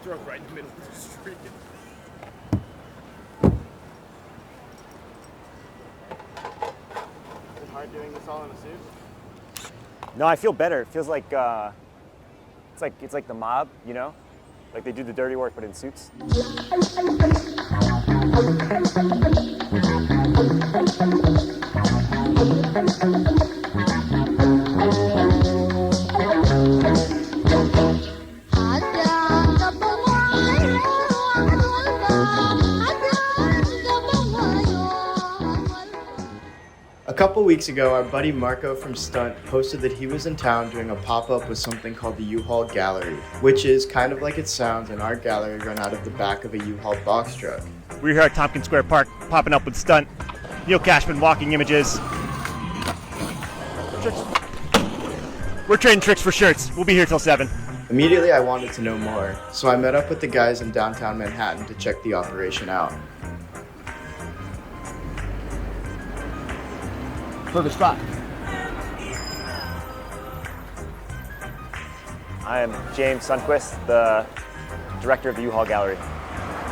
throw right in the middle of the street. Is it hard doing this all in a suit? No, I feel better. It feels like it's like the mob, you know? Like they do the dirty work, but in suits. A couple weeks ago, our buddy Marco from Stunt posted that he was in town doing a pop-up with something called the U-Haul Gallery, which is kind of like it sounds, an art gallery run out of the back of a U-Haul box truck. We're here at Tompkins Square Park, popping up with Stunt. Neil Cashman, walking images. We're trading tricks for shirts. We'll be here till 7. Immediately, I wanted to know more, so I met up with the guys in downtown Manhattan to check the operation out. Perfect spot. I am James Sundquist, the director of the U-Haul Gallery.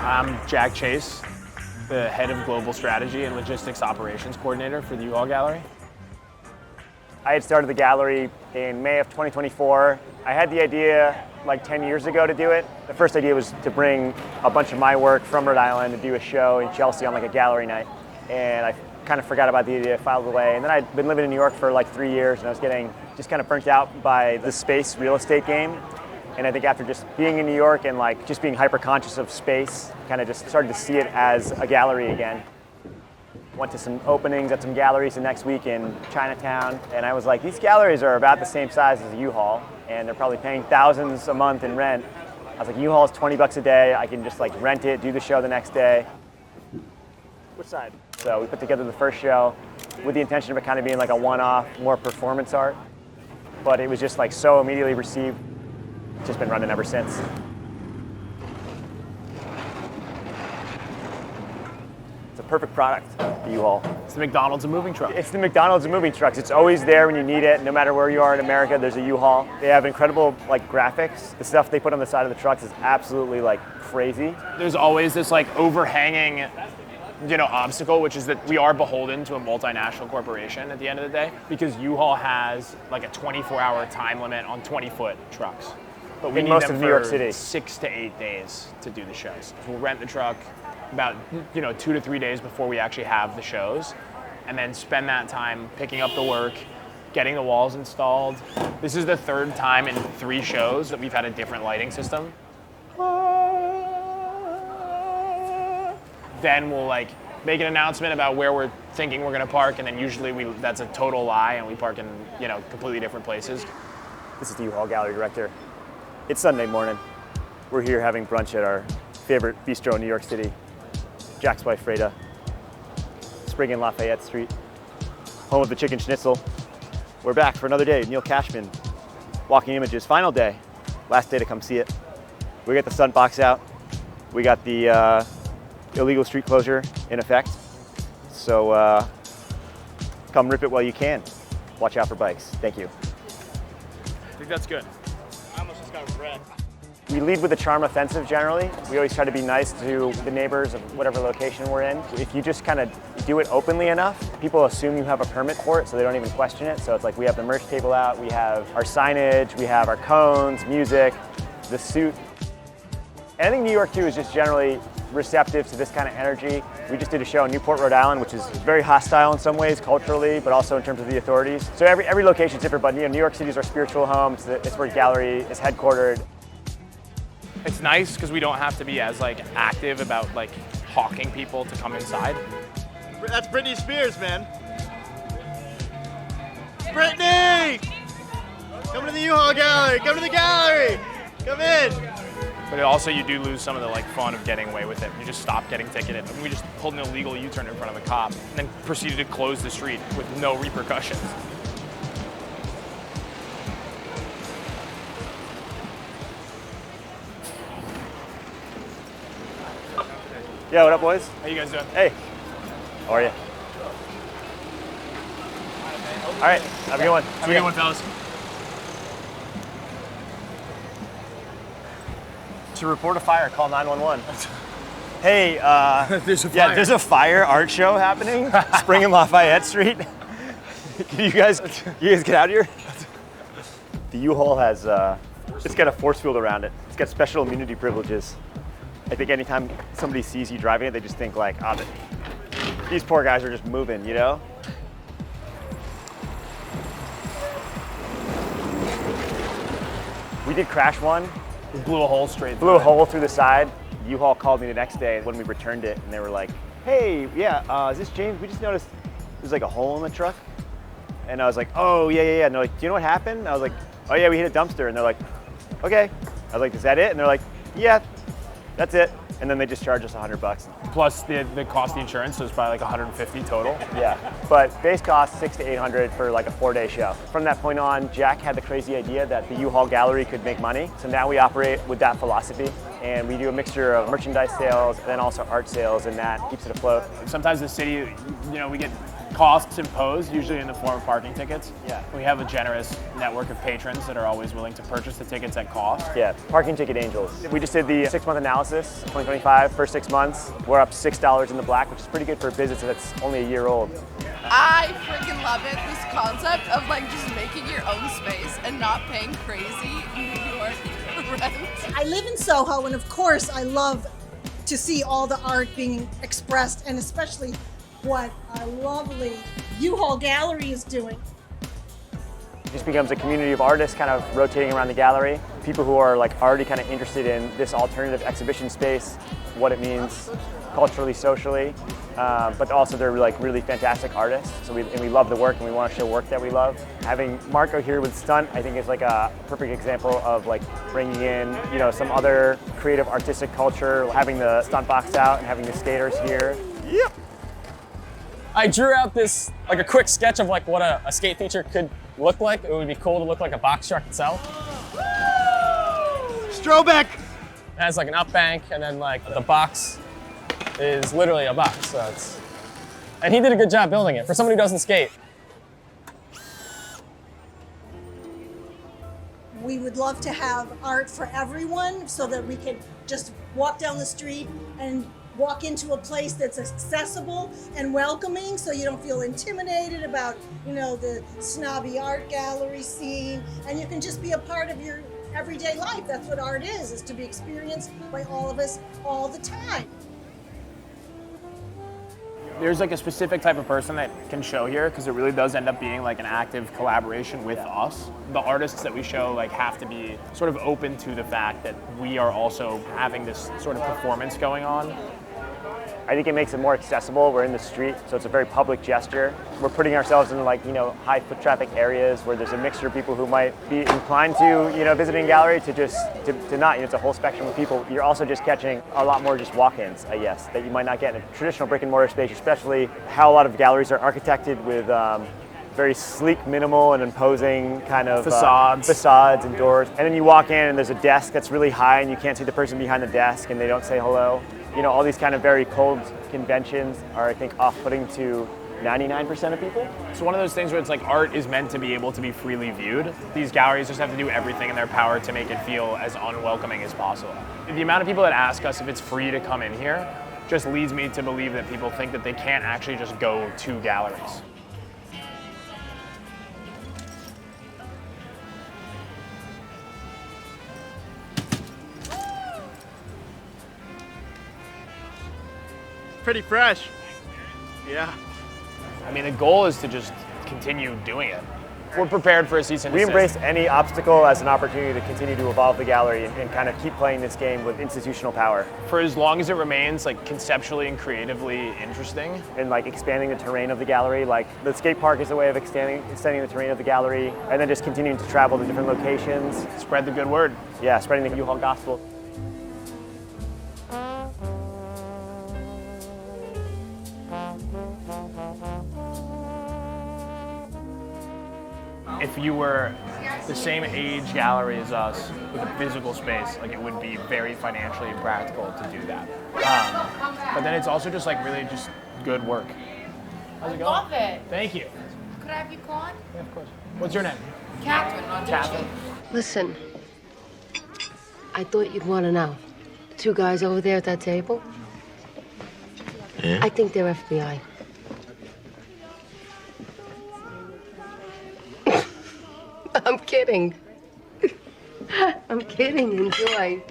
I'm Jack Chase, the head of global strategy and logistics operations coordinator for the U-Haul Gallery. I had started the gallery in May of 2024. I had the idea like 10 years ago to do it. The first idea was to bring a bunch of my work from Rhode Island to do a show in Chelsea on like a gallery night. And I kind of forgot about the idea, filed away. And then I'd been living in New York for like 3 years and I was getting just kind of burnt out by the space real estate game. And I think after just being in New York and like just being hyper conscious of space, kind of just started to see it as a gallery again. Went to some openings at some galleries the next week in Chinatown, and I was like, these galleries are about the same size as a U-Haul, and they're probably paying thousands a month in rent. I was like, U-Haul is 20 bucks a day. I can just like rent it, do the show the next day. Which side? So we put together the first show with the intention of it kind of being like a one-off, more performance art, but it was just like so immediately received. It's just been running ever since. It's a perfect product, the U-Haul. It's the McDonald's of moving trucks. It's the McDonald's of moving trucks. It's always there when you need it. No matter where you are in America, there's a U-Haul. They have incredible like graphics. The stuff they put on the side of the trucks is absolutely like crazy. There's always this like overhanging, obstacle, which is that we are beholden to a multinational corporation at the end of the day, because U-Haul has like a 24-hour time limit on 20-foot trucks. But we need most them of New York for City. 6 to 8 days to do the shows. We'll rent the truck about 2 to 3 days before we actually have the shows, and then spend that time picking up the work, getting the walls installed. This is the third time in 3 shows that we've had a different lighting system. Then we'll like make an announcement about where we're thinking we're gonna park, and then usually that's a total lie and we park in completely different places. This is the U-Haul Gallery Director. It's Sunday morning. We're here having brunch at our favorite bistro in New York City, Jack's wife Freda, Spring and Lafayette Street, home of the chicken schnitzel. We're back for another day. Neil Cashman, walking images, final day, last day to come see it. We got the stunt box out. We got the illegal street closure in effect. So come rip it while you can. Watch out for bikes. Thank you. I think that's good. I almost just got wrecked. We lead with a charm offensive generally. We always try to be nice to the neighbors of whatever location we're in. If you just kind of do it openly enough, people assume you have a permit for it, so they don't even question it. So it's like we have the merch table out, we have our signage, we have our cones, music, the suit. And I think New York too is just generally receptive to this kind of energy. We just did a show in Newport, Rhode Island, which is very hostile in some ways culturally, but also in terms of the authorities. So every location is different, but New York City is our spiritual home. It's where Gallery is headquartered. It's nice because we don't have to be as like active about like hawking people to come inside. That's Britney Spears, man. Britney! Come to the U-Haul Gallery! Come to the gallery! Come in! But also you do lose some of the like fun of getting away with it. You just stop getting ticketed. I mean, we just pulled an illegal U-turn in front of a cop and then proceeded to close the street with no repercussions. Yeah, what up, boys? How you guys doing? Hey, how are you? All right, have a good one. Have a good one, fellas. To report a fire, call 911. Hey, There's a yeah, fire. there's a fire art show happening, Spring and Lafayette Street. Can you guys get out of here? The U-Haul has, it's got a force field around it. It's got special immunity privileges. I think anytime somebody sees you driving it, they just think like, oh, these poor guys are just moving, you know? We did crash one. We blew a hole straight Blew a through it. hole through the side. U-Haul called me the next day when we returned it, and they were like, hey, yeah, is this James? We just noticed there's like a hole in the truck. And I was like, oh, yeah. And they're like, do you know what happened? And I was like, oh yeah, we hit a dumpster. And they're like, okay. I was like, is that it? And they're like, yeah, that's it. And then they just charged us $100. Plus the cost of the insurance, so it's probably like 150 total. Yeah, but base cost $600 to $800 for like a 4-day show. From that point on, Jack had the crazy idea that the U-Haul gallery could make money. So now we operate with that philosophy, and we do a mixture of merchandise sales and then also art sales, and that keeps it afloat. Sometimes the city, we get costs imposed, usually in the form of parking tickets. Yeah. We have a generous network of patrons that are always willing to purchase the tickets at cost. Yeah, parking ticket angels. We just did the 6-month analysis, 2025, first 6 months. We're up $6 in the black, which is pretty good for a business that's only a year old. I freaking love it, this concept of like just making your own space and not paying crazy New York rent. I live in Soho, and of course I love to see all the art being expressed, and especially what a lovely U-Haul gallery is doing. It just becomes a community of artists kind of rotating around the gallery. People who are like already kind of interested in this alternative exhibition space, what it means culturally, socially, but also they're like really fantastic artists. So we love the work, and we want to show work that we love. Having Marco here with Stunt, I think is like a perfect example of like bringing in, some other creative artistic culture, having the stunt box out and having the skaters here. Yep. I drew out this, like a quick sketch of like what a skate feature could look like. It would be cool to look like a box truck itself. Strobeck! It has like an up bank, and then like the box is literally a box. So and he did a good job building it for someone who doesn't skate. We would love to have art for everyone so that we can just walk down the street and walk into a place that's accessible and welcoming, so you don't feel intimidated about, the snobby art gallery scene, and you can just be a part of your everyday life. That's what art is to be experienced by all of us all the time. There's like a specific type of person that can show here, because it really does end up being like an active collaboration with us. The artists that we show have to be sort of open to the fact that we are also having this sort of performance going on. I think it makes it more accessible. We're in the street, so it's a very public gesture. We're putting ourselves in high foot traffic areas where there's a mixture of people who might be inclined to, visiting gallery to not. It's a whole spectrum of people. You're also just catching a lot more just walk-ins, I guess, that you might not get in a traditional brick and mortar space, especially how a lot of galleries are architected with very sleek, minimal, and imposing kind of facades and doors. And then you walk in and there's a desk that's really high and you can't see the person behind the desk and they don't say hello. All these kind of very cold conventions are, I think, off-putting to 99% of people. It's one of those things where it's like art is meant to be able to be freely viewed. These galleries just have to do everything in their power to make it feel as unwelcoming as possible. The amount of people that ask us if it's free to come in here just leads me to believe that people think that they can't actually just go to galleries. Pretty fresh. Yeah. I mean, the goal is to just continue doing it. We're prepared for a cease and We desist. embrace any obstacle as an opportunity to continue to evolve the gallery and kind of keep playing this game with institutional power. For as long as it remains conceptually and creatively interesting. And expanding the terrain of the gallery. The skate park is a way of extending the terrain of the gallery, and then just continuing to travel to different locations. Spread the good word. Yeah, spreading the U-Haul gospel. If you were the same age gallery as us with a physical space, it would be very financially practical to do that. But then it's also just really just good work. How's it going? Love it. Thank you. Could I have you call? Yeah, of course. What's your name? Catherine, not Catherine. Listen, I thought you'd want to know. The two guys over there at that table? Yeah? I think they're FBI. I'm kidding. I'm kidding. Enjoy.